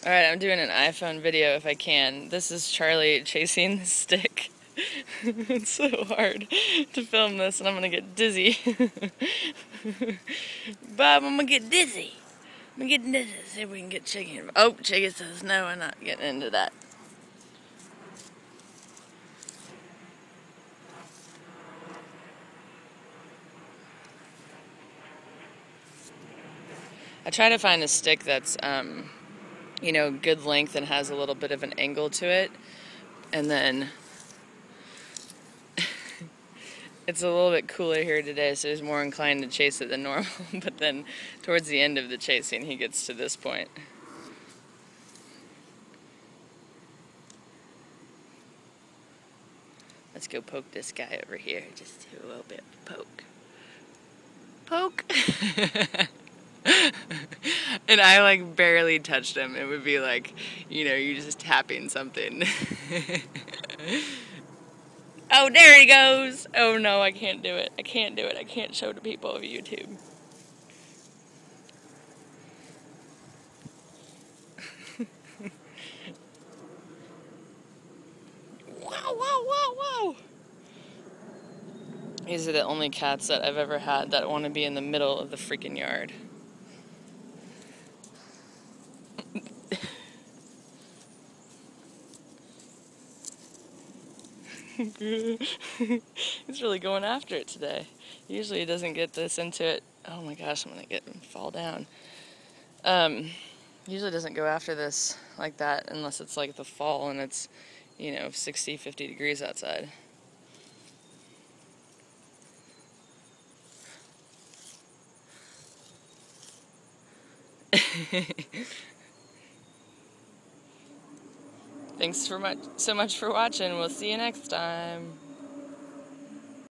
Alright, I'm doing an iPhone video if I can. This is Charlie chasing the stick. It's so hard to film this and I'm gonna get dizzy. Bob, I'm gonna get dizzy. I'm getting dizzy. See if we can get Chicken. Oh, Chicken says no, I'm not getting into that. I try to find a stick that's, you know, good length and has a little bit of an angle to it. And then it's a little bit cooler here today, so he's more inclined to chase it than normal. But then towards the end of the chasing, he gets to this point. Let's go poke this guy over here. Just do a little bit of poke. Poke! And I like barely touched him. It would be like, you know, you're just tapping something. Oh, there he goes! Oh no, I can't do it. I can't do it. I can't show to people over YouTube. Wow, wow, wow, wow! These are the only cats that I've ever had that want to be in the middle of the freaking yard. He's really going after it today. Usually he doesn't get this into it. Oh my gosh, I'm gonna get him fall down. Usually doesn't go after this like that unless it's like the fall and it's, you know, 60, 50 degrees outside. Thanks so much for watching. We'll see you next time.